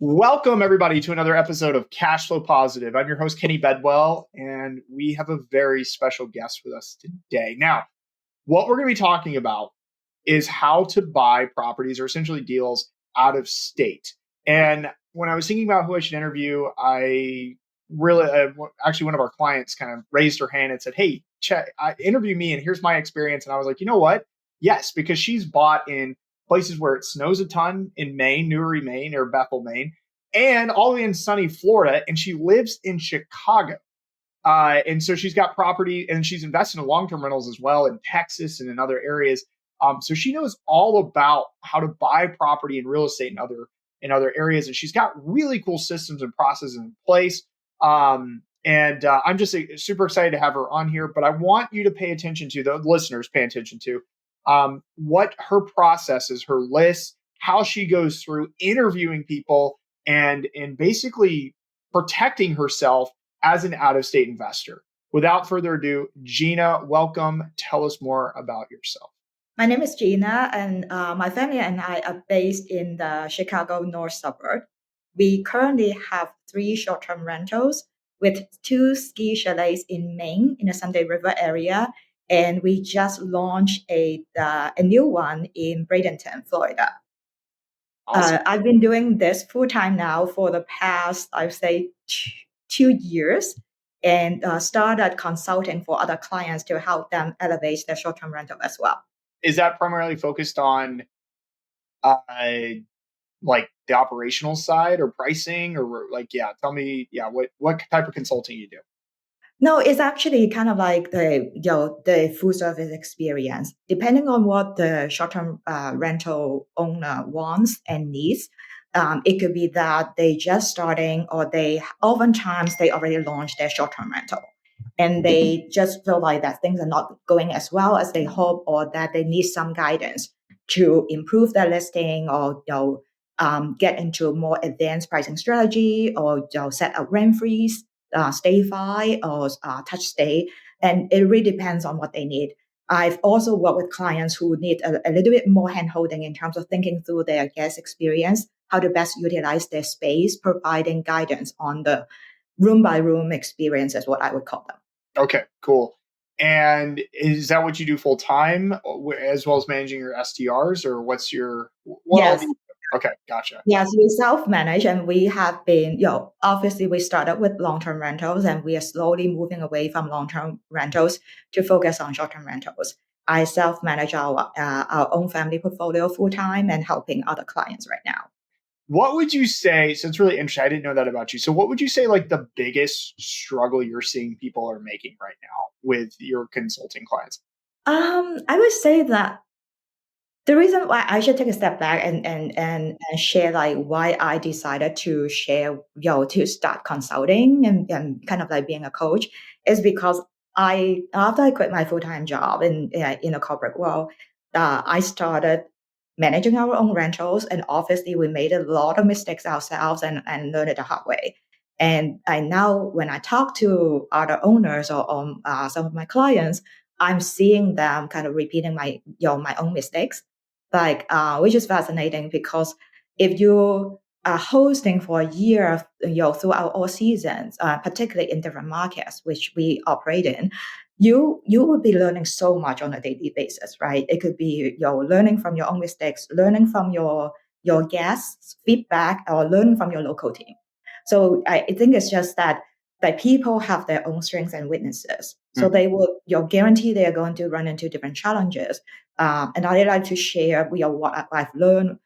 Welcome, everybody, to another episode of Cash Flow Positive. I'm your host, Kenny Bedwell, and we have a very special guest with us today. Now, what we're going to be talking about is how to buy properties or essentially deals out of state. And when I was thinking about who I should interview, I really, actually, one of our clients kind of raised her hand and said, "Hey, interview me, and here's my experience." And I was like, you know what? Yes, because she's bought in places where it snows a ton in Maine, Newry, Maine, or Bethel, Maine, and all the way in sunny Florida. And she lives in Chicago. And so she's got property and she's invested in long-term rentals as well in Texas and in other areas. So she knows all about how to buy property and real estate in other areas. And she's got really cool systems and processes in place. And I'm just super excited to have her on here. But I want you to pay attention to, the listeners pay attention to what her process is, her list, how she goes through interviewing people and basically protecting herself as an out-of-state investor. Without further ado, Jeana, welcome. Tell us more about yourself. My name is Jeana, and my family and I are based in the Chicago North suburb. We currently have 3 short-term rentals with 2 ski chalets in Maine in the Sunday River area, and we just launched a new one in Bradenton, Florida. Awesome. I've been doing this full time now for the past, I would say, 2 years, and started consulting for other clients to help them elevate their short-term rental as well. Is that primarily focused on like the operational side or pricing or tell me, what type of consulting you do? No, it's actually kind of like the full service experience. Depending on what the short-term rental owner wants and needs, it could be that they just starting, or oftentimes they already launched their short-term rental, and they just feel like that things are not going as well as they hope, or that they need some guidance to improve their listing, or get into more advanced pricing strategy, or set up rent freeze, stay fi, or touch stay. And it really depends on what they need. I've also worked with clients who need a little bit more hand-holding in terms of thinking through their guest experience, how to best utilize their space, providing guidance on the room-by-room experience is what I would call them. Okay, cool. And is that what you do full time, as well as managing your STRs, or what's your? Yes. Okay, gotcha. Yes, we self-manage, and we have been, obviously we started with long-term rentals, and we are slowly moving away from long-term rentals to focus on short-term rentals. I self-manage our own family portfolio full-time and helping other clients right now. What would you say? So it's really interesting. I didn't know that about you. So what would you say, like, the biggest struggle you're seeing people are making right now with your consulting clients? I would say that the reason why I should take a step back and share like why I decided to share, to start consulting and kind of like being a coach, is because after I quit my full-time job in a corporate world, I started managing our own rentals, and obviously we made a lot of mistakes ourselves and learned it the hard way. And I now, when I talk to other owners or some of my clients, I'm seeing them kind of repeating my own mistakes, which is fascinating, because if you are hosting for a year, throughout all seasons, particularly in different markets which we operate in, you would be learning so much on a daily basis, right? It could be learning from your own mistakes, learning from your guests' feedback, or learning from your local team. So I think it's just that people have their own strengths and weaknesses. So they will, guarantee they are going to run into different challenges. And I like to share what I've learned.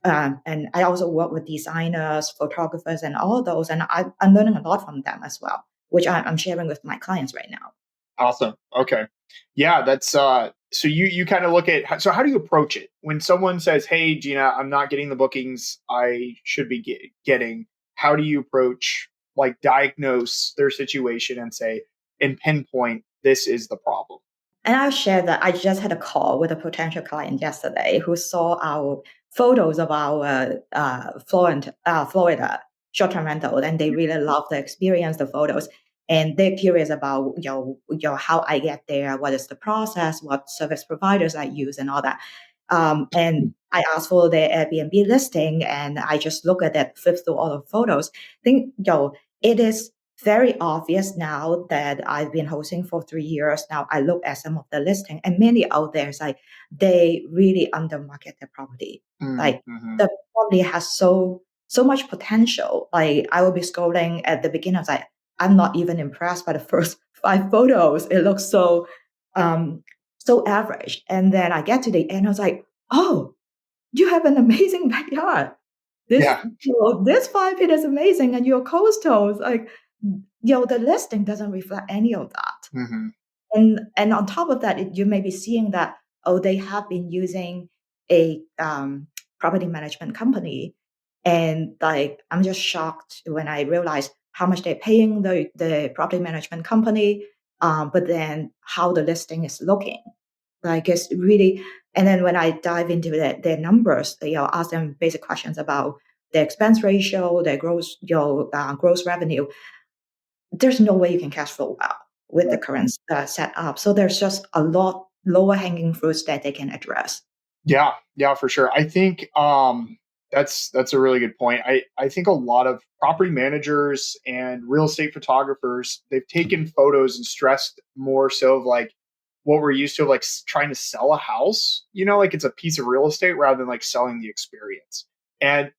And I also work with designers, photographers, and all those. And I'm learning a lot from them as well, which I'm sharing with my clients right now. Awesome. Okay. Yeah, that's so you kind of look at, so how do you approach it when someone says, "Hey, Jeana, I'm not getting the bookings I should be getting." How do you approach, like, diagnose their situation and say, and pinpoint, this is the problem? And I'll share that I just had a call with a potential client yesterday who saw our photos of our Florida short-term rental, and they really love the experience, the photos, and they're curious about how I get there, what is the process, what service providers I use, and all that. And I asked for their Airbnb listing, and I just look at that, flip through all the photos. I think, it is very obvious now that I've been hosting for 3 years now. I look at some of the listing, and many out there is like they really undermarket their property. Like Mm-hmm. the property has so much potential. Like I will be scrolling at the beginning, I was like, I'm not even impressed by the first 5 photos. It looks so average. And then I get to the end, I was like, oh, you have an amazing backyard. This, Yeah. this 5 feet is amazing, and your coastal is like, the listing doesn't reflect any of that. Mm-hmm. And on top of that, you may be seeing that, oh, they have been using a property management company, and like I'm just shocked when I realize how much they're paying the property management company, but then how the listing is looking. Like it's really, and then when I dive into their numbers, ask them basic questions about their expense ratio, their gross revenue. There's no way you can cash flow well with the current setup. So there's just a lot lower hanging fruits that they can address. Yeah, for sure. I think that's a really good point. I think a lot of property managers and real estate photographers, they've taken photos and stressed more so of like what we're used to, of like trying to sell a house, like it's a piece of real estate rather than like selling the experience. And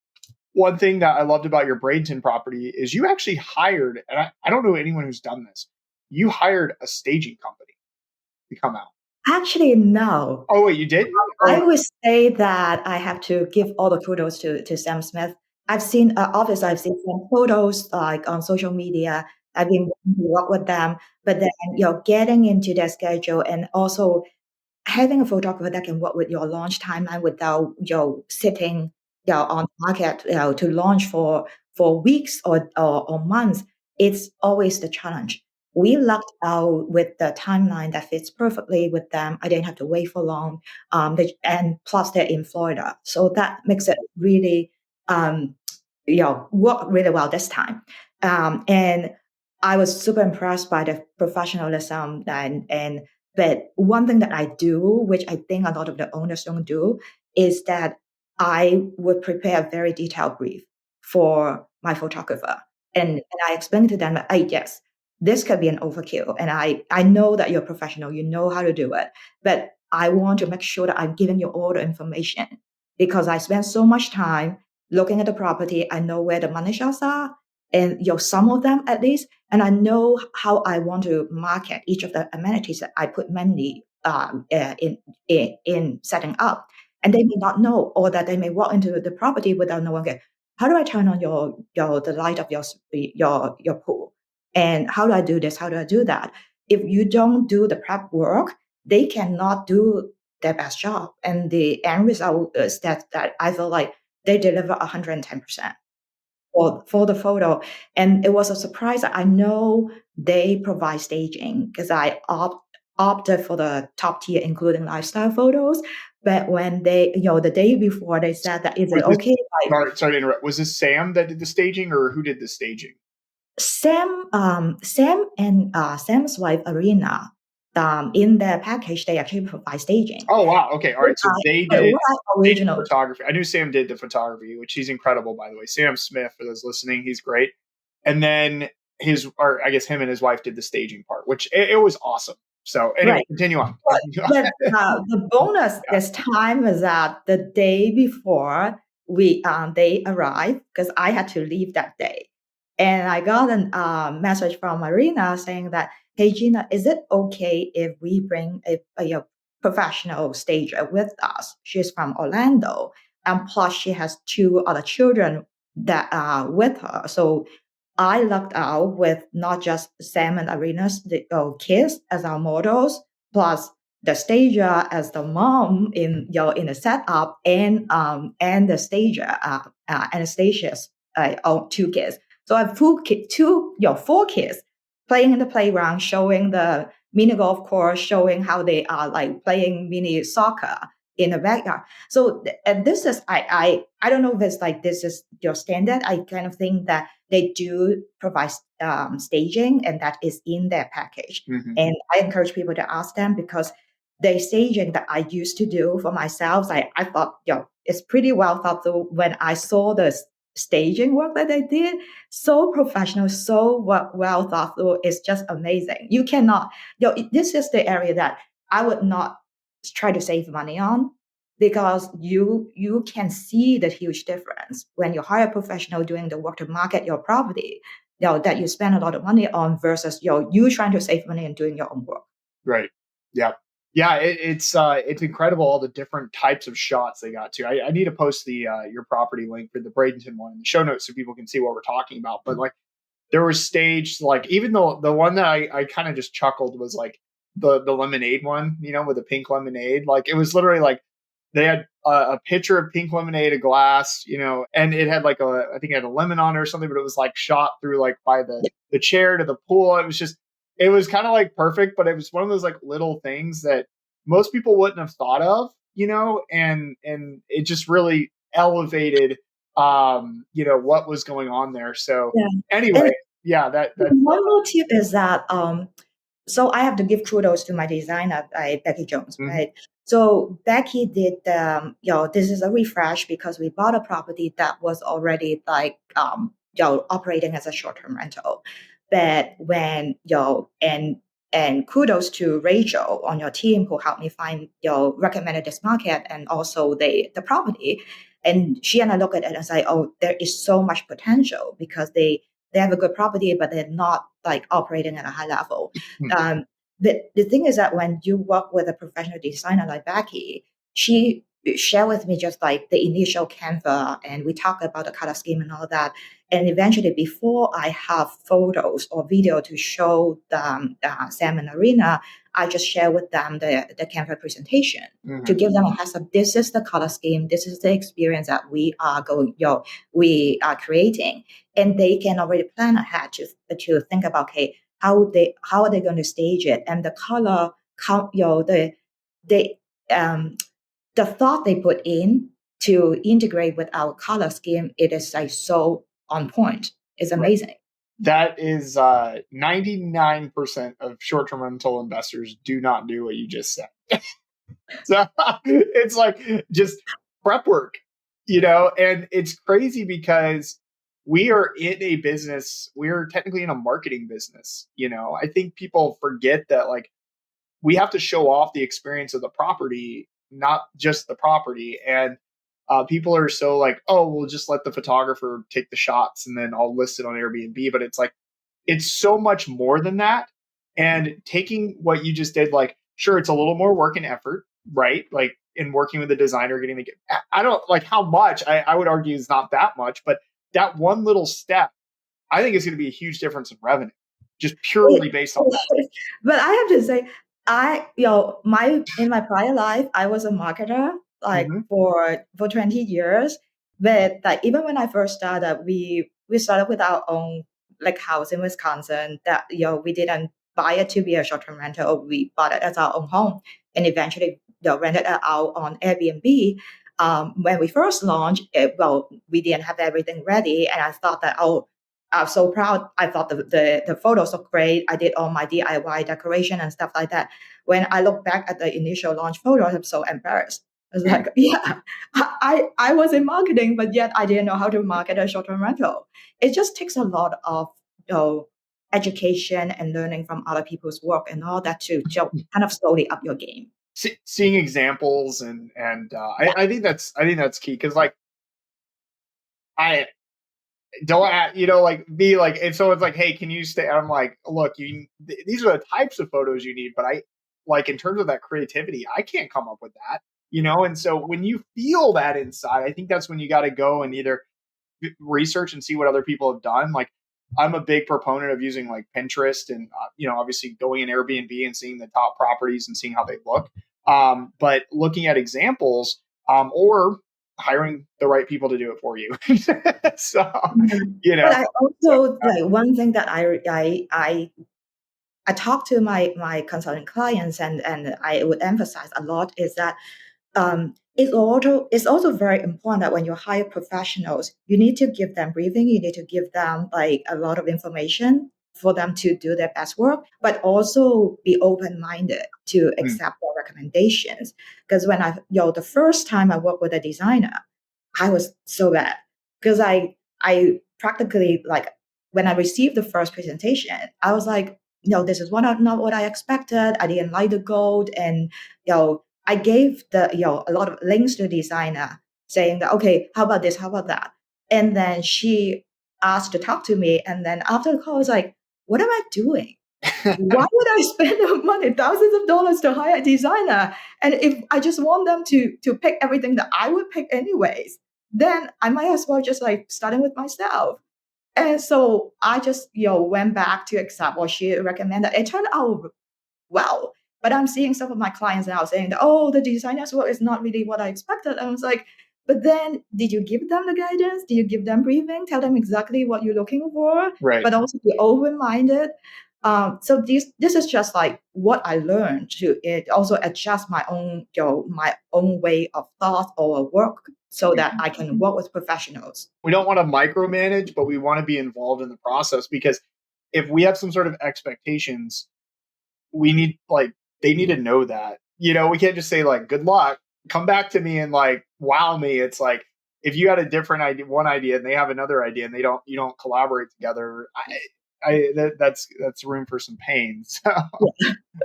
one thing that I loved about your Bradenton property is you actually hired, and I don't know anyone who's done this, you hired a staging company to come out. Actually, no. Oh, wait, you did? I Oh, would say that I have to give all the kudos to Sam Smith. I've seen, obviously, I've seen some photos like on social media. I've been wanting to work with them, but then getting into their schedule and also having a photographer that can work with your launch timeline without sitting on market to launch for weeks or months, it's always the challenge. We lucked out with the timeline that fits perfectly with them. I didn't have to wait for long. And plus they're in Florida. So that makes it really work really well this time. And I was super impressed by the professionalism and but one thing that I do, which I think a lot of the owners don't do, is that I would prepare a very detailed brief for my photographer. And I explain to them that, yes, this could be an overkill. And I know that you're professional, you know how to do it. But I want to make sure that I'm giving you all the information because I spend so much time looking at the property. I know where the money shots are, and some of them at least, and I know how I want to market each of the amenities that I put money in setting up. And they may not know, or that they may walk into the property without knowing, okay, how do I turn on the light of your pool? And how do I do this? How do I do that? If you don't do the prep work, they cannot do their best job. And the end result is that I feel like they deliver 110% for the photo. And it was a surprise. I know they provide staging because I opted for the top tier, including lifestyle photos. But when they, the day before, they said that is it was this, okay? Like sorry to interrupt. Was this Sam that did the staging, or who did the staging? Sam and Sam's wife Arena, in their package, they actually provide staging. Oh, wow. Okay. All right. So they But did what I they did original photography. I knew Sam did the photography, which he's incredible, by the way. Sam Smith, for those listening, he's great. And then or I guess him and his wife did the staging part, which it was awesome. So anyway, right? continue on. But Continue but, on. the bonus Yeah. this time is that the day before they arrived, because I had to leave that day, and I got a message from Marina saying that, "Hey Gina, is it okay if we bring a professional stager with us? She's from Orlando, and plus she has 2 other children that are with her, so." I lucked out with not just Sam and Arena's kids as our models, plus the stager as the mom in the setup, and the stager Anastasia's 2 kids. So I have 4 kids playing in the playground, showing the mini golf course, showing how they are like playing mini soccer in the backyard. So and this is I don't know if it's like this is your standard. I kind of think that they do provide staging, and that is in their package. Mhm. And I encourage people to ask them because the staging that I used to do for myself, I thought, it's pretty well thought through. When I saw the staging work that they did, so professional, so well thought through. It's just amazing. You cannot, this is the area that I would not try to save money on, because you can see the huge difference when you hire a professional doing the work to market your property, that you spend a lot of money on, versus you trying to save money and doing your own work. Right. Yeah. Yeah. It's incredible all the different types of shots they got to. I need to post the your property link for the Bradenton one in the show notes so people can see what we're talking about. But like there was staged, like even though the one that I kind of just chuckled was like the lemonade one, with the pink lemonade. Like it was literally like they had a pitcher of pink lemonade, a glass, and it had like I think it had a lemon on it or something, but it was like shot through like by the chair to the pool. It was kind of like perfect, but it was one of those like little things that most people wouldn't have thought of, and it just really elevated, what was going on there. So Yeah. anyway, And yeah, that's one more tip is that so I have to give kudos to my designer, Becky Jones, mhm, right? So Becky did, this is a refresh because we bought a property that was already like, operating as a short-term rental. But when, and kudos to Rachel on your team who helped me find, recommended this market and also the property. And she and I look at it and say, oh, there is so much potential because they have a good property, but they're not like operating at a high level. mhm, The thing is that when you work with a professional designer like Becky, she shared with me just like the initial Canva, and we talk about the color scheme and all that. And eventually, before I have photos or video to show them Sam and Arena, I just share with them the Canva presentation to mhm, give them a heads up. This is the color scheme. This is the experience that we are creating, and they can already plan ahead to think about, okay, how are they going to stage it, and the color count, the um the thought they put in to integrate with our color scheme, it is like so on point. It's right. amazing. That is 99% of short-term rental investors do not do what you just said. So it's like just prep work, and it's crazy because we are in a business, we're technically in a marketing business. I think people forget that like we have to show off the experience of the property, not just the property. And people are so like, oh, we'll just let the photographer take the shots and then I'll list it on Airbnb. But it's like, it's so much more than that. And taking what you just did, like, sure, it's a little more work and effort, right? Like in working with the designer, getting the, I don't like how much, I would argue is not that much, but that one little step, I think is going to be a huge difference in revenue, just purely based on that. But I have to say, my in my prior life, I was a marketer like Mm-hmm. for 20 years. But like even when I first started, we started with our own like house in Wisconsin that we didn't buy it to be a short-term rental. We bought it as our own home and eventually rented it out on Airbnb. When we first launched, we didn't have everything ready, and I thought that, oh, I'm so proud. I thought the photos look great. I did all my DIY decoration and stuff like that. When I look back at the initial launch photos, I'm so embarrassed. I was like, yeah, I was in marketing, but yet I didn't know how to market a short-term rental. It just takes a lot of education and learning from other people's work and all that to kind of slowly up your game. Seeing examples and I think that's key because like I don't like be like if someone's like, hey, can you stay, I'm like, look, these are the types of photos you need, but I like in terms of that creativity I can't come up with that, and so when you feel that inside, I think that's when you got to go and either research and see what other people have done. Like I'm a big proponent of using like Pinterest and obviously going in Airbnb and seeing the top properties and seeing how they look, but looking at examples, or hiring the right people to do it for you. So Mhm. you But know I so, also like one thing that I talk to my consulting clients, and I would emphasize a lot is that it's also very important that when you hire professionals, you need to give them briefing, you need to give them like a lot of information for them to do their best work, but also be open-minded to accept their recommendations. Because when the first time I worked with a designer, I was so bad because I practically, like, when I received the first presentation, I was like, this is not what I expected. I didn't like the gold, and I gave a lot of links to the designer saying that, okay, how about this, how about that, and then she asked to talk to me, and then after the call, I was like, what am I doing? Why would I spend the money, thousands of dollars, to hire a designer? And if I just want them to pick everything that I would pick anyways, then I might as well just like starting with myself. And so I just went back to accept what she recommended. It turned out well, but I'm seeing some of my clients now saying that, oh, the designer's work is not really what I expected. And I was like, but then did you give them the guidance? Did you give them briefing? Tell them exactly what you're looking for, Right. but also be open-minded. So this is just like what I learned to it also adjust my own way of thought or work so that I can work with professionals. We don't want to micromanage, but we want to be involved in the process, because if we have some sort of expectations, we need, like, they need to know that. We can't just say like, good luck, come back to me and like wow me. It's like, if you had a different idea, one idea, and they have another idea, and you don't collaborate together, that's room for some pain. So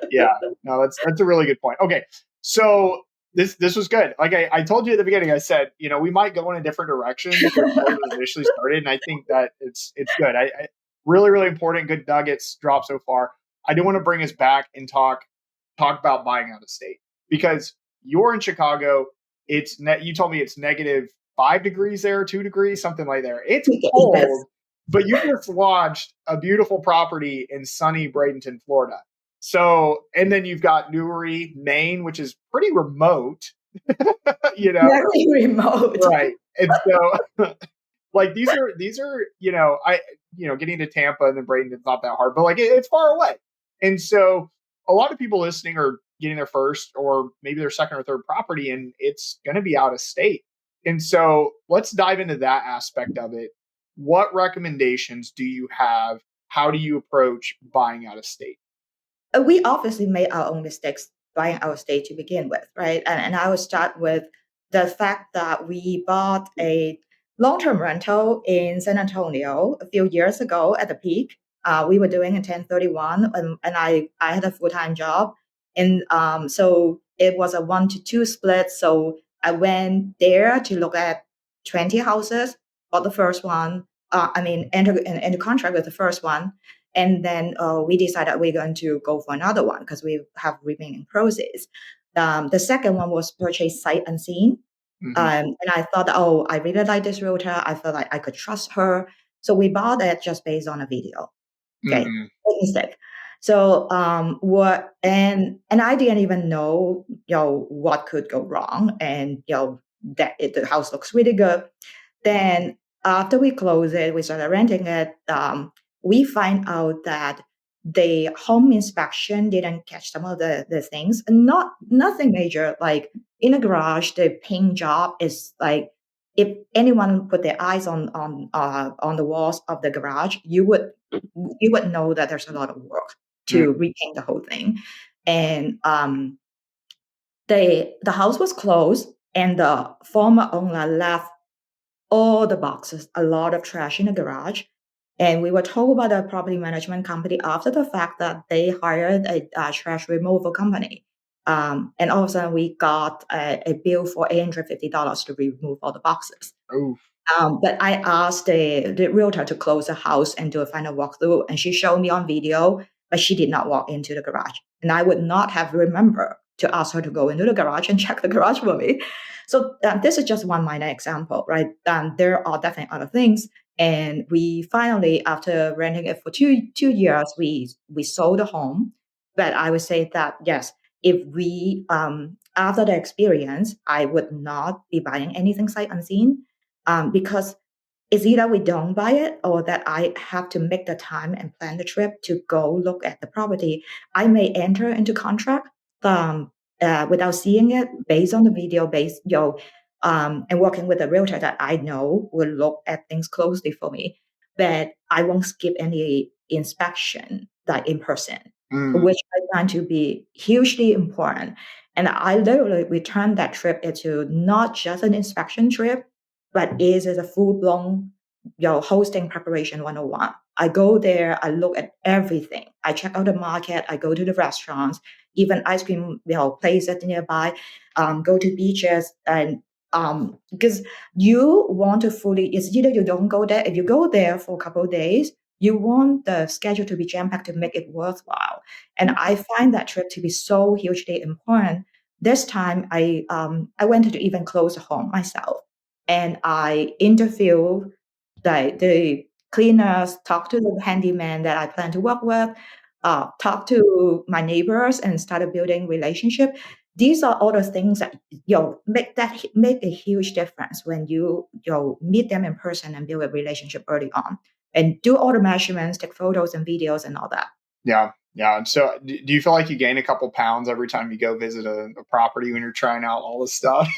yeah, no, that's a really good point. Okay, so this was good. Like I told you at the beginning, I said, we might go in a different direction than what was initially started, and I think that it's good. I really, really important, good nuggets dropped so far. I do want to bring us back and talk about buying out of state, because you're in Chicago. You told me it's -5 degrees there, 2 degrees, something like there. It's cold, but you just launched a beautiful property in sunny Bradenton, Florida. So, and then you've got Newry, Maine, which is pretty remote, Very remote. right? And so, like, these are, getting to Tampa and then Bradenton's not that hard, but like it's far away. And so a lot of people listening are getting their first or maybe their second or third property, and it's going to be out of state. And so let's dive into that aspect of it. What recommendations do you have? How do you approach buying out of state? We obviously made our own mistakes buying our state to begin with, right? And I will start with the fact that we bought a long-term rental in San Antonio a few years ago at the peak. We were doing a 1031, and I had a full-time job. And so it was a 1-to-2 split. So I went there to look at 20 houses, bought the first one. Enter in the contract with the first one. And then we decided we're going to go for another one because we have remaining proceeds. The second one was purchased sight unseen. And I thought, oh, I really like this realtor. I felt like I could trust her. So we bought it just based on a video. Okay, big mistake. So and I didn't even know what could go wrong, and that the house looks really good. Then after we close it, we started renting it. We find out that the home inspection didn't catch some of the things, nothing major. Like in a garage, the paint job is like, if anyone put their eyes on the walls of the garage, you would know that there's a lot of work to repaint the whole thing. And the house was closed, and the former owner left all the boxes, a lot of trash in the garage. And we were told by the property management company after the fact that they hired a trash removal company. And all of a sudden, we got a bill for $850 to remove all the boxes. Oof. But I asked the realtor to close the house and do a final walkthrough, and she showed me on video, but she did not walk into the garage. And I would not have remembered to ask her to go into the garage and check the garage for me. So this is just one minor example, right? There are definitely other things. And we finally, after renting it for two years, we sold the home. But I would say that, yes, if we, after the experience, I would not be buying anything sight unseen, because it's either we don't buy it or that I have to make the time and plan the trip to go look at the property. I may enter into contract without seeing it based on the video, and working with a realtor that I know will look at things closely for me. but I won't skip any inspection like in person, Mm, which I find to be hugely important. And I literally returned that trip into not just an inspection trip, but is as a full-blown hosting preparation 101. I go there, I look at everything. I check out the market, I go to the restaurants, even ice cream places nearby, go to beaches, and because you want to fully, it's either you don't go there, if you go there for a couple of days, you want the schedule to be jam-packed to make it worthwhile. And I find that trip to be so hugely important. This time I went to even close the home myself, and I interview the cleaners, talk to the handyman that I plan to work with, talk to my neighbors, and started building relationship. These are all the things that make a huge difference when you meet them in person and build a relationship early on, and do all the measurements, take photos and videos and all that. yeah. Yeah. And so do you feel like you gain a couple pounds every time you go visit a property when you're trying out all this stuff?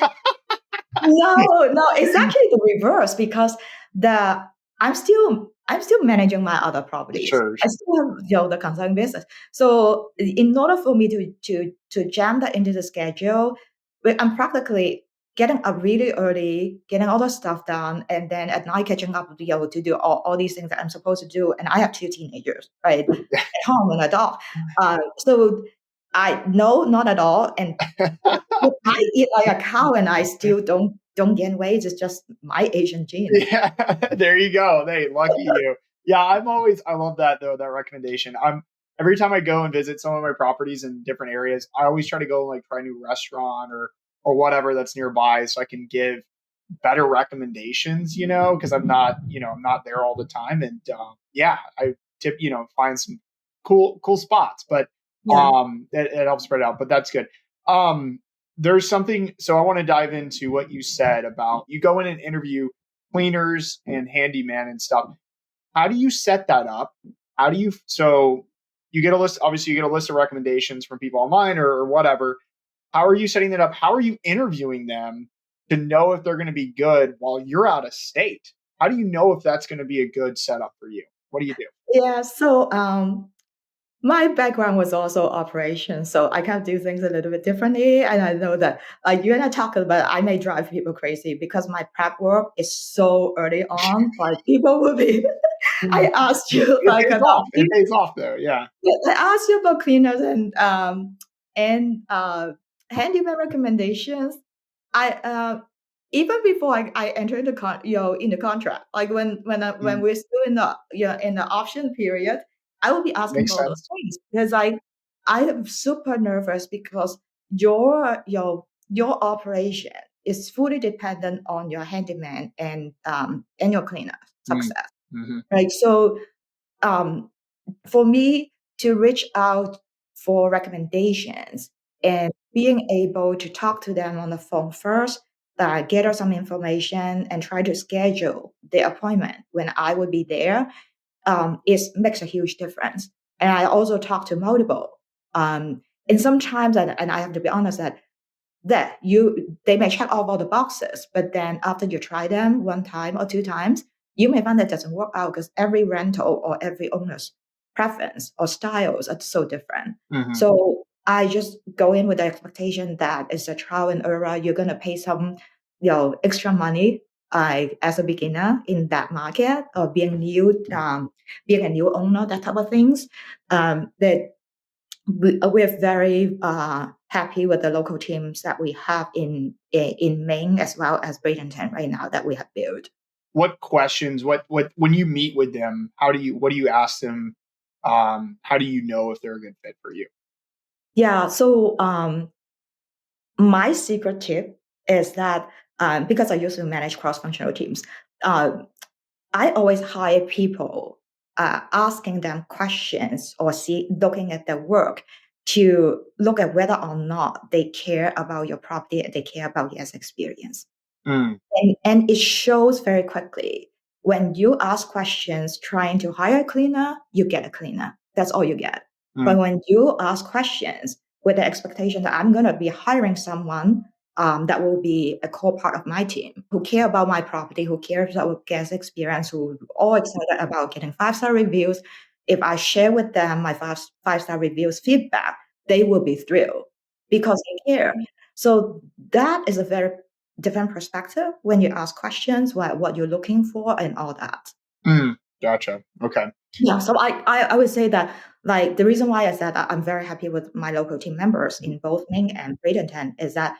No, no, it's actually the reverse because the I'm still managing my other properties. Sure. I still have the consulting business. So in order for me to jam that into the schedule, I'm practically getting up really early, getting all the stuff done, and then at night catching up to do all these things that I'm supposed to do. And I have two teenagers, right, at home and a dog. So I no, not at all. And I eat like a cow and I still don't gain weight. It's just my Asian gene. Yeah, there you go. Hey, lucky you. Yeah, I love that though, that recommendation. Every time I go and visit some of my properties in different areas, I always try to go like try a new restaurant or whatever that's nearby so I can give better recommendations, because I'm not there all the time. And yeah, I find some cool spots, but Yeah. it helps spread out, but that's good. Um, there's something, so I want to dive into what you said about you go in and interview cleaners and handyman and stuff. How do you set that up? How do you, so you get a list, obviously you get a list of recommendations from people online or whatever. How are you setting that up? How are you interviewing them to know if they're going to be good while you're out of state? How do you know if that's going to be a good setup for you? What do you do? Yeah. So my background was also operations, so I kind of do things a little bit differently. And I know that like you and I talk about, I may drive people crazy because my prep work is so early on. Like people will be, I asked you It like pays about off. It pays off though. Yeah. yeah, I asked you about cleaners and handyman recommendations. I even before I entered the in the contract, like when Mm, we're still in the in the option period, I will be asking makes for all those sense. things because I am super nervous because your operation is fully dependent on your handyman and your cleaner Mm, success, hmm. right? So um for me to reach out for recommendations and being able to talk to them on the phone first, gather some information and try to schedule the appointment when I would be there, is makes a huge difference. And I also talk to multiple. And sometimes, and I have to be honest that they may check off all the boxes, but then after you try them one time or two times, you may find that doesn't work out because every rental or every owner's preference or styles are so different. Hmm. So I just go in with the expectation that it's a trial and error. You're gonna pay some, extra money as a beginner in that market or being a new owner, that type of things. That we're very happy with the local teams that we have in Maine as well as Bradenton right now that we have built. What questions, when you meet with them, what do you ask them? How do you know if they're a good fit for you? Yeah, so my secret tip is that because I used to manage cross-functional teams, uh, I always hire people, asking them questions or looking at their work to look at whether or not they care about your property and they care about your experience. Mm, And it shows very quickly. When you ask questions trying to hire a cleaner, you get a cleaner. That's all you get. mm, But when you ask questions with the expectation that I'm going to be hiring someone that will be a core part of my team, who care about my property, who cares about guest experience, who are all excited about getting 5-star reviews. If I share with them my five-star reviews feedback, they will be thrilled because they care. So that is a very different perspective when you ask questions, what you're looking for and all that. Gotcha. Okay. Yeah, so I would say that like the reason why I said that I'm very happy with my local team members in both Maine and Bradenton is that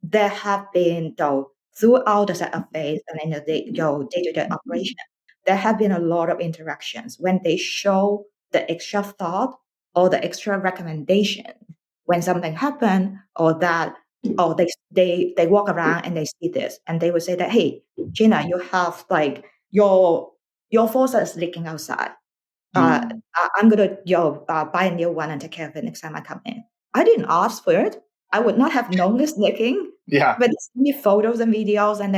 there have been though throughout the setup phase and in the day-to-day operation, there have been a lot of interactions when they show the extra thought or the extra recommendation when something happened or that or they walk around and they see this and they would say that, hey, Jeana, you have like your faucet is leaking outside. I'm gonna buy a new one and take care of it next time I come in. I didn't ask for it. I would not have known this leaking. Yeah. But they sent me photos and videos, and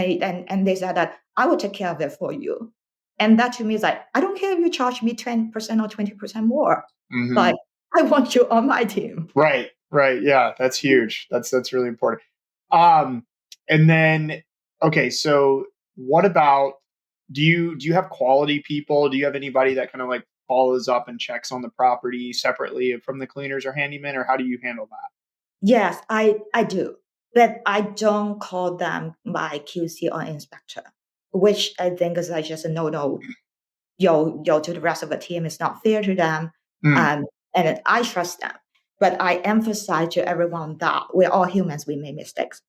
they said that I will take care of it for you. And that to me is like, I don't care if you charge me 10% or 20% more. Like, I want you on my team. Right. Yeah, that's huge. That's really important. And then okay, so what about do you have quality people? Do you have anybody that kind of like follows up and checks on the property separately from the cleaners or handyman, or how do you handle that? Yes, I do. But I don't call them my QC or inspector, which I think is like just a no-no. To the rest of the team is not fair to them. And I trust them. But I emphasize to everyone that we're all humans, we make mistakes.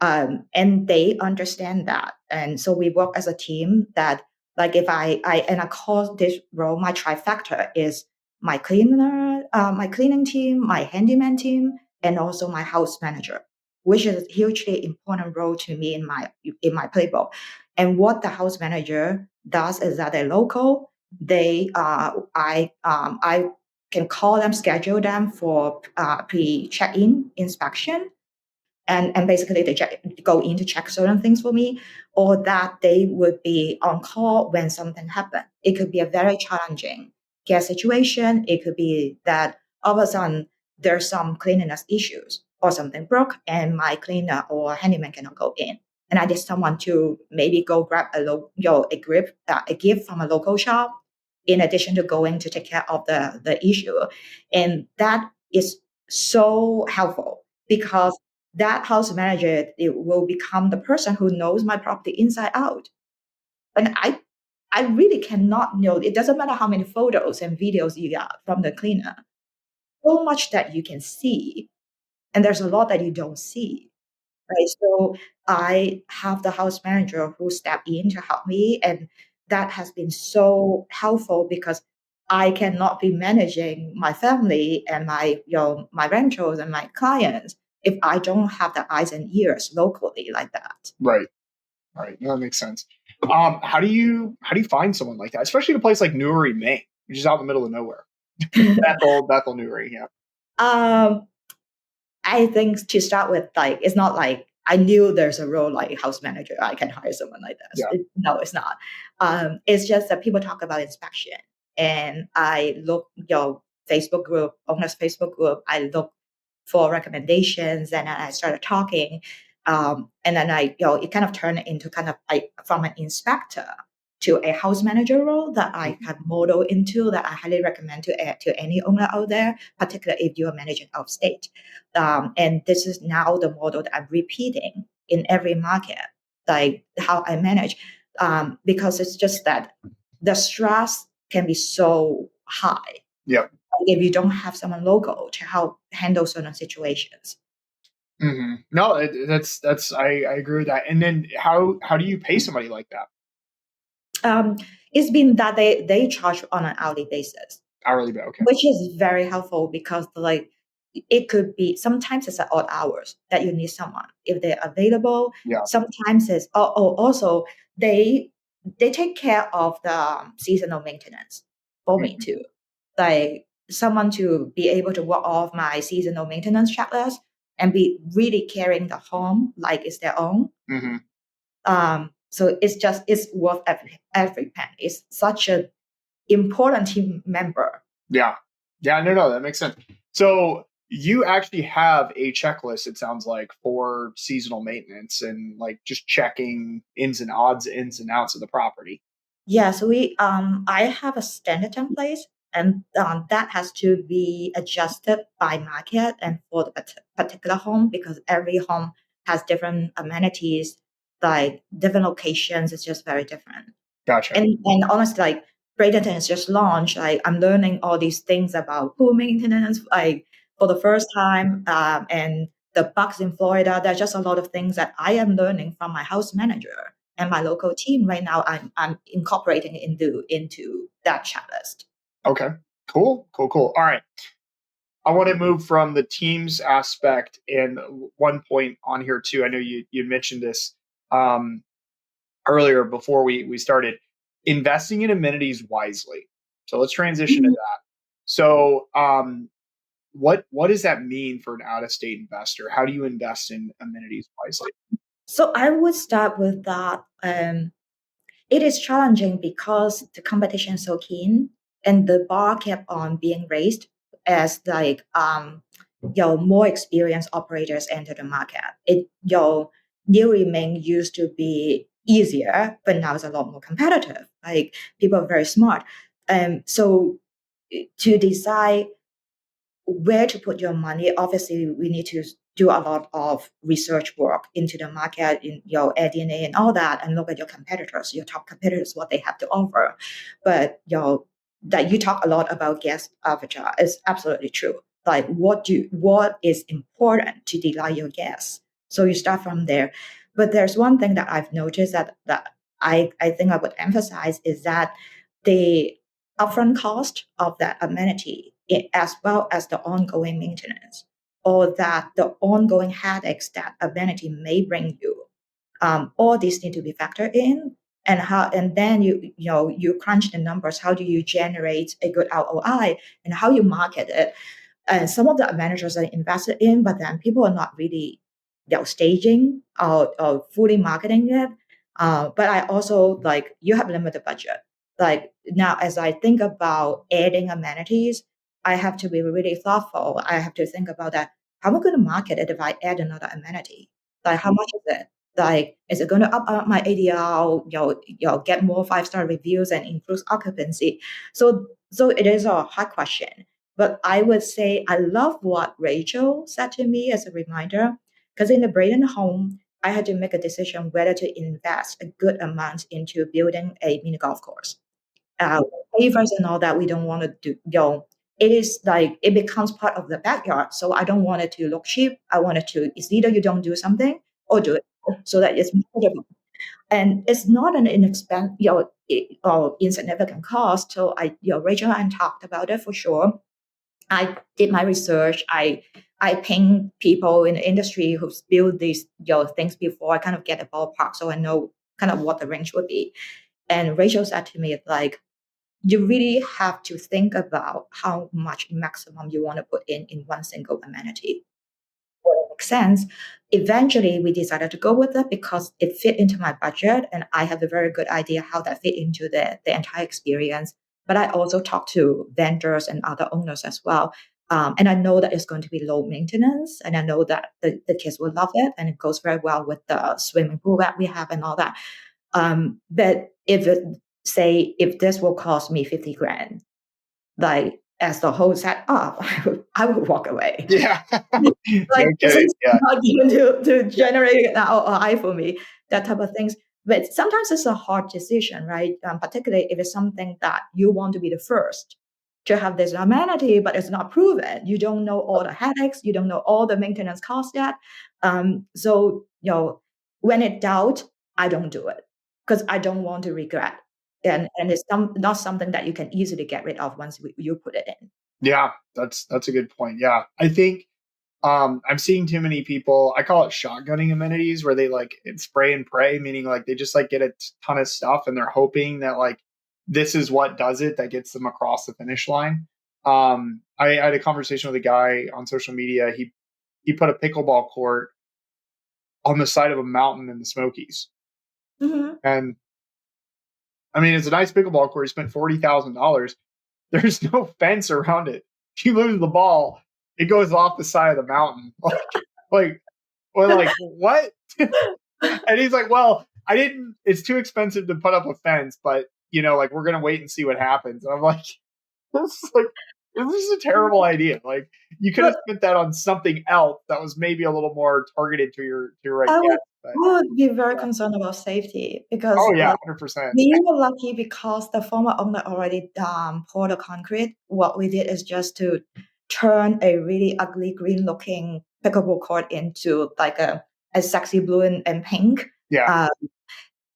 And they understand that. And so we work as a team that like if I call this role, my trifecta is my cleaner, my cleaning team, my handyman team, and also my house manager, which is a hugely important role to me in my playbook. And what the house manager does is that they're local. I can call them, schedule them for pre-check-in inspection and basically they go in to check certain things for me, or that they would be on call when something happened. It could be a very challenging care situation. It could be that all of a sudden there's some cleanliness issues or something broke and my cleaner or handyman cannot go in. And I need someone to maybe go grab a gift from a local shop in addition to going to take care of the issue. And that is so helpful because that house manager it will become the person who knows my property inside out. And I really cannot know. It doesn't matter how many photos and videos you got from the cleaner. So much that you can see, and there's a lot that you don't see. Right. So I have the house manager who stepped in to help me, and that has been so helpful because I cannot be managing my family and my rentals and my clients if I don't have the eyes and ears locally like that. Right. No, that makes sense. How do you find someone like that, especially in a place like Newry, Maine, which is out in the middle of nowhere? Bethel, Newry. Yeah. um, I think to start with, like, it's not like I knew there's a role like house manager. I can hire someone like this. Yeah. No, it's not. It's just that people talk about inspection, and I look Facebook group, owners Facebook group. I look for recommendations, and then I started talking, and then it kind of turned into kind of like from an inspector to a house manager role that I have modeled into that I highly recommend to any owner out there, particularly if you are managing out of state. And this is now the model that I'm repeating in every market, like how I manage, because it's just that the stress can be so high. Yeah. If you don't have someone local to help handle certain situations. No, that's I agree with that. And then how do you pay somebody like that? It's been that they charge on an hourly basis. Hourly, okay. Which is very helpful because like it could be sometimes it's at odd hours that you need someone if they're available. Yeah. Sometimes it's also they take care of the seasonal maintenance for me too. Like someone to be able to work off my seasonal maintenance checklist and be really carrying the home like it's their own. So it's worth every penny. It's such an important team member. Yeah. No, that makes sense. So you actually have a checklist, it sounds like, for seasonal maintenance and like just checking ins and outs of the property. Yes, we I have a standard template, and that has to be adjusted by market and for the particular home, because every home has different amenities, like different locations. It's just very different. Gotcha. And honestly, like Bradenton is just launched. Like I'm learning all these things about pool maintenance, like for the first time. And the bugs in Florida. There's just a lot of things that I am learning from my house manager and my local team right now. I'm incorporating into that checklist. Okay. Cool. Cool. Cool. All right. I want to move from the teams aspect and one point on here too. I know you mentioned this um, earlier before we started, investing in amenities wisely. So let's transition to Mhm. that. So what does that mean for an out of state investor? How do you invest in amenities wisely? So I would start with that. It is challenging because the competition is so keen and the bar kept on being raised as like more experienced operators enter the market. New remain used to be easier, but now it's a lot more competitive. Like people are very smart. So to decide where to put your money, obviously we need to do a lot of research work into the market, in your DNA and all that, and look at your competitors, your top competitors, what they have to offer. But that you talk a lot about guest avatar is absolutely true. Like what is important to delight your guests. So you start from there. But there's one thing that I've noticed that I think I would emphasize is that the upfront cost of that amenity, as well as the ongoing maintenance, or that the ongoing headaches that amenity may bring you. All these need to be factored in, and then you crunch the numbers. How do you generate a good ROI, and how you market it? And some of the managers are invested in, but then people are not really staging or fully marketing it. But I also like you have limited budget. Like now, as I think about adding amenities, I have to be really thoughtful. I have to think about that. How am I going to market it if I add another amenity? Like how much is it? Like, is it going to up my ADR? Get more 5-star reviews and improve occupancy? So it is a hard question. But I would say I love what Rachel said to me as a reminder, because in the Braden home, I had to make a decision whether to invest a good amount into building a mini golf course. Uh, Pavers and all that, we don't want to do. It is like it becomes part of the backyard. So I don't want it to look cheap. I want it to. It's either you don't do something or do it so that it's affordable. And it's not an inexpensive, or insignificant cost. So Rachel and I talked about it for sure. I did my research. I ping people in the industry who's built these things before. I kind of get a ballpark, so I know kind of what the range would be. And Rachel said to me, like, you really have to think about how much maximum you want to put in one single amenity. Well, it makes sense. Eventually, we decided to go with it because it fit into my budget, and I have a very good idea how that fit into the entire experience. But I also talked to vendors and other owners as well. And I know that it's going to be low maintenance, and I know that the kids will love it, and it goes very well with the swimming pool that we have and all that. But if this will cost me 50 grand, like as the whole set up, I would walk away. Yeah. Like No this kidding. is Yeah. not even to Yeah. generate an ROI for me, that type of things. But sometimes it's a hard decision, right? Particularly if it's something that you want to be the first to have this amenity, but it's not proven. You don't know all the headaches, you don't know all the maintenance costs yet. So when in doubt, I don't do it because I don't want to regret. And it's not something that you can easily get rid of once you put it in. Yeah, that's a good point. Yeah. I think I'm seeing too many people. I call it shotgunning amenities, where they like spray and pray, meaning like they just like get a ton of stuff and they're hoping that like this is what does it that gets them across the finish line. I had a conversation with a guy on social media. He put a pickleball court on the side of a mountain in the Smokies, Mhm. and I mean it's a nice pickleball court. He spent $40,000. There's no fence around it. If you lose the ball, it goes off the side of the mountain. Like, we're like, what? And he's like, well, I didn't, it's too expensive to put up a fence, but like we're going to wait and see what happens. And I'm like, this is like, this is a terrible idea. Like you could have But spent that on something else that was maybe a little more targeted to your right I would guest. But I would be very yeah. concerned about safety because Oh yeah, like 100%. we were lucky because the former owner already poured the concrete. What we did is just to turn a really ugly green looking pickleball court into like a sexy blue and pink. Yeah. Uh,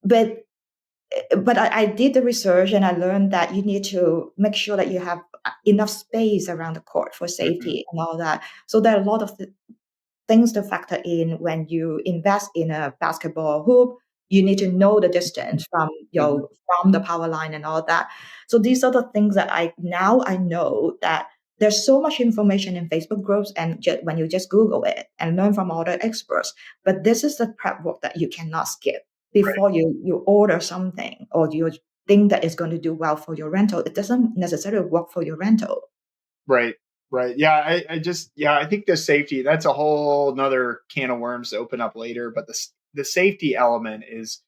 but I did the research and I learned that you need to make sure that you have enough space around the court for Hmm. safety and all that. So there are a lot of things to factor in when you invest in a basketball hoop. You need to know the distance from Hmm. from the power line and all that. So these are the things that I know that there's so much information in Facebook groups and when you just Google it and learn from other experts. But this is the prep work that you cannot skip Right. before you order something or you think that it's going to do well for your rental. It doesn't necessarily work for your rental. Right. Right. Yeah. I think the safety, that's a whole nother can of worms to open up later. But the safety element is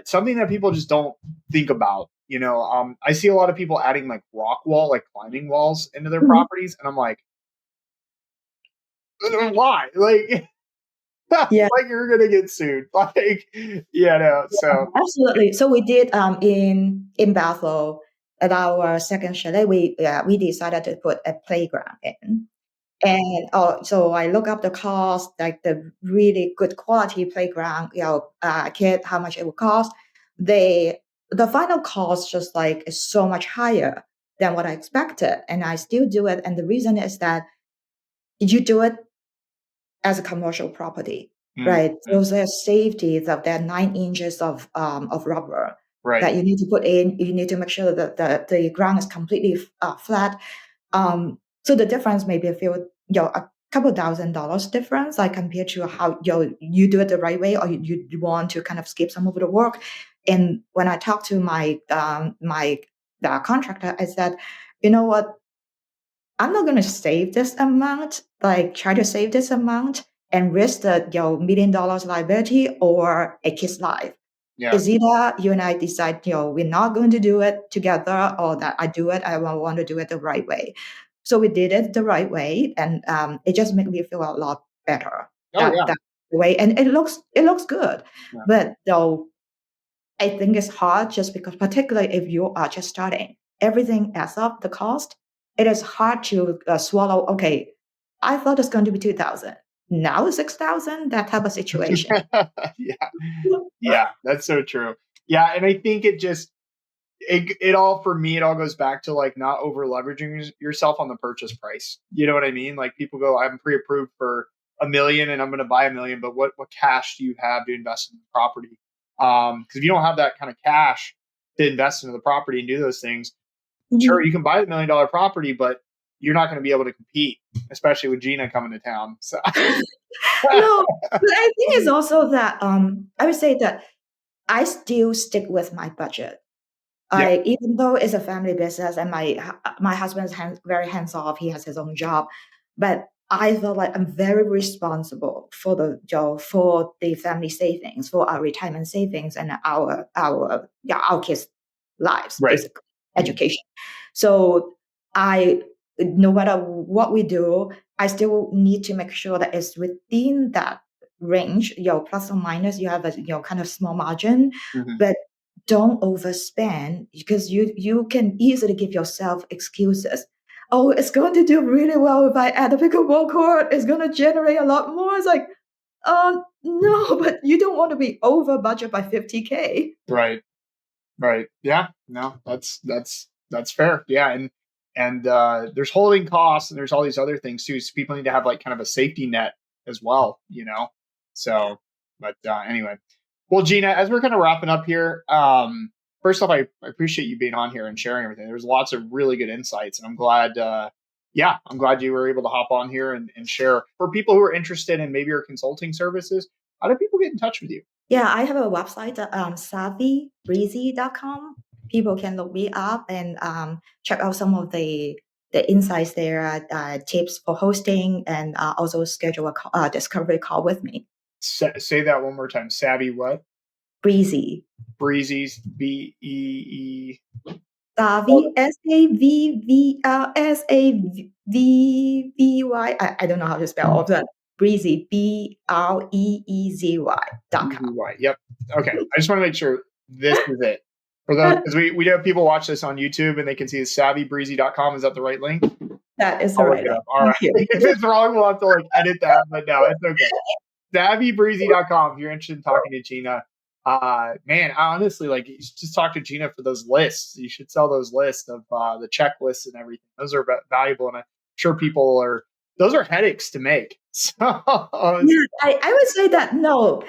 something that people just don't think about. I see a lot of people adding like rock wall, like climbing walls into their Mhm. properties. And I'm like, why? Like, Yeah. like you're going to get sued. Like, so Absolutely. So we did in Bedwell at our second chalet. We decided to put a playground in, and so I look up the cost, like the really good quality playground. Kid, how much it would cost. They the final cost just like is so much higher than what I expected, and I still do it. And the reason is that you do it as a commercial property, mm, right? mm, Those are safeties of that 9 inches of rubber right. that you need to put in. You need to make sure that the ground is completely flat. So the difference may be a couple $1,000 difference, like compared to how you do it the right way, or you want to kind of skip some of the work. And when I talked to my the contractor, I said, you know what? I'm not going to save this amount, like try to save this amount and risk the $1 million liability or a kid's life. Yeah. Is either you and I decide, we're not going to do it together, or that I do it, I want to do it the right way. So we did it the right way, and it just made me feel a lot better Oh that yeah. that way, and it looks good. Yeah. But though I think it's hard just because, particularly if you are just starting, everything adds up the cost. It is hard to swallow. Okay, I thought it's going to be 2,000. Now it's 6,000. That type of situation. Yeah. Yeah. That's so true. Yeah. And I think it all, for me, it all goes back to like not over leveraging yourself on the purchase price. You know what I mean? Like people go, I'm pre-approved for 1 million and I'm going to buy 1 million, but what cash do you have to invest in the property? Because if you don't have that kind of cash to invest into the property and do those things, sure, Mhm. you can buy the $1 million property, but you're not going to be able to compete, especially with Jeana coming to town. So No, but I think it's also that I would say that I still stick with my budget. yeah, Even though it's a family business and my husband's very hands off, he has his own job, but I feel like I'm very responsible for the job, for the family savings, for our retirement savings, and our kids' lives, right. basically Mhm. education. So I, no matter what we do, I still need to make sure that it's within that range, plus or minus. You have a kind of small margin, Mhm. but don't overspend because you can easily give yourself excuses. Oh, it's going to do really well if I add a pickleball court. It's going to generate a lot more. It's like, no, but you don't want to be over budget by 50K. Right. Right. Yeah. No, that's fair. Yeah. And there's holding costs and there's all these other things too. So people need to have like kind of a safety net as well. So, but anyway. Well, Jeana, as we're kind of wrapping up here, first off, I appreciate you being on here and sharing everything. There's lots of really good insights, and I'm glad. I'm glad you were able to hop on here and share. For people who are interested in maybe your consulting services, how do people get in touch with you? Yeah, I have a website, savvybreezy.com. People can look me up and check out some of the the insights there, tips for hosting, and also schedule a discovery call with me. Say that one more time. Savvy what? Breezy. Breezy's BEE. Savvy, SAVVLSAVVY. I don't know how to spell all of that. Breezy, BREEZY.com. Yep. Okay. I just want to make sure this is it. For those, because we have people watch this on YouTube and they can see savvybreezy.com. Is that the right link? That is the I'll look right it link. up. All right. If it's wrong, we'll have to like edit that, but no, it's okay. Savvybreezy.com if you're interested in talking to Jeana. Man, I honestly, like, you should just talk to Jeana for those lists. You should sell those lists of the checklists and everything. Those are valuable, and I'm sure people are. Those are headaches to make. So Yeah, I would say that no,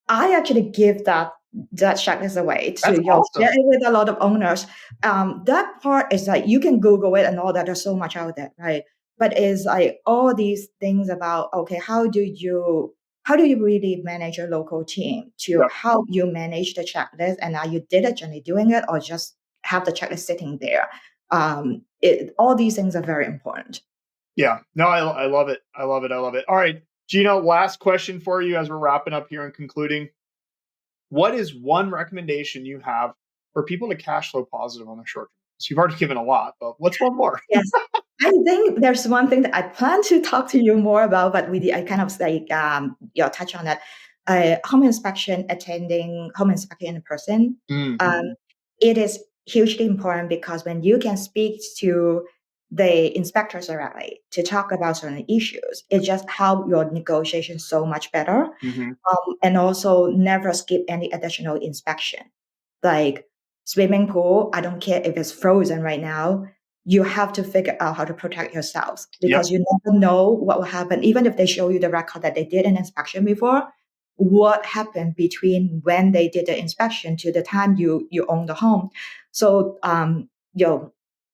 I actually give that checklist away that's to awesome. share it with a lot of owners. That part is like you can Google it and all that. There's so much out there, right? But it's like all these things about okay, how do you really manage your local team to Yep. help you manage the checklist, and are you diligently doing it or just have the checklist sitting there? All these things are very important. Yeah. No, I love it. I love it. I love it. All right, Jeana, last question for you as we're wrapping up here and concluding. What is one recommendation you have for people to cash flow positive on the short term? So you've already given a lot, but what's one more? Yes. I think there's one thing that I plan to talk to you more about, but I kind of like touch on that. Home inspection, attending home inspection in person. Mm-hmm. It is hugely important because when you can speak to the inspectors directly to talk about certain issues, it just helps your negotiation so much better. Mm-hmm. And also never skip any additional inspection. Like swimming pool, I don't care if it's frozen right now. You have to figure out how to protect yourselves Yep. because you never know what will happen. Even if they show you the record that they did an inspection before, what happened between when they did the inspection to the time you own the home. So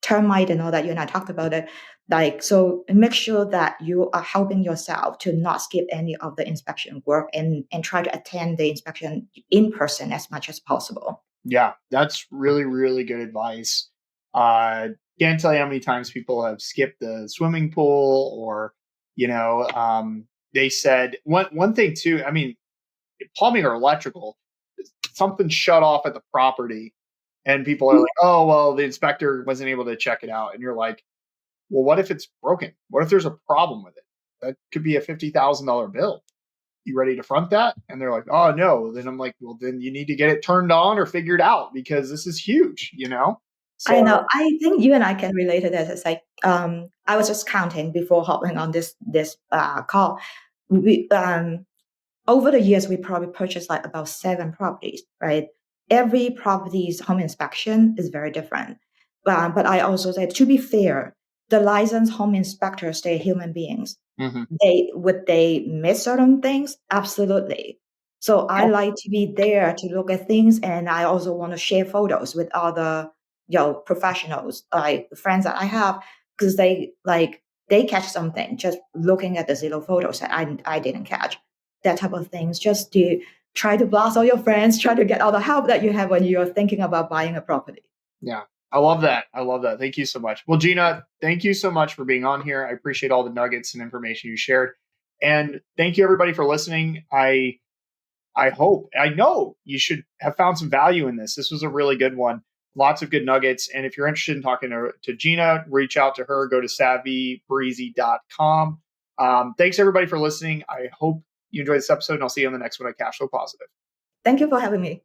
termite and all that, you and I talked about it. Like, so make sure that you are helping yourself to not skip any of the inspection work and try to attend the inspection in person as much as possible. Yeah, that's really, really good advice. Can't tell you how many times people have skipped the swimming pool or, they said one thing too, I mean, plumbing or electrical, something shut off at the property and people are like, oh, well, the inspector wasn't able to check it out. And you're like, well, what if it's broken? What if there's a problem with it? That could be a $50,000 bill. You ready to front that? And they're like, oh, no. Then I'm like, well, then you need to get it turned on or figured out because this is huge, So, I know. I think you and I can relate to this. It's like I was just counting before hopping on this call. We over the years we probably purchased like about 7 properties, right? Every property's home inspection is very different. But I also said to be fair, the licensed home inspectors, they're human beings. mhm. They miss certain things? Absolutely. So I like to be there to look at things, and I also want to share photos with other professionals, like the friends that I have, because they catch something just looking at the 0 photos that I didn't catch. That type of things, just to try to blast all your friends, try to get all the help that you have when you're thinking about buying a property. Yeah. I love that. I love that. Thank you so much. Well, Jeana, thank you so much for being on here. I appreciate all the nuggets and information you shared. And thank you everybody for listening. I know you should have found some value in this. This was a really good one. Lots of good nuggets. And if you're interested in talking to Jeana, reach out to her. Go to savvybreezy.com. Thanks everybody for listening. I hope you enjoyed this episode, and I'll see you on the next one at Cash Flow Positive. Thank you for having me.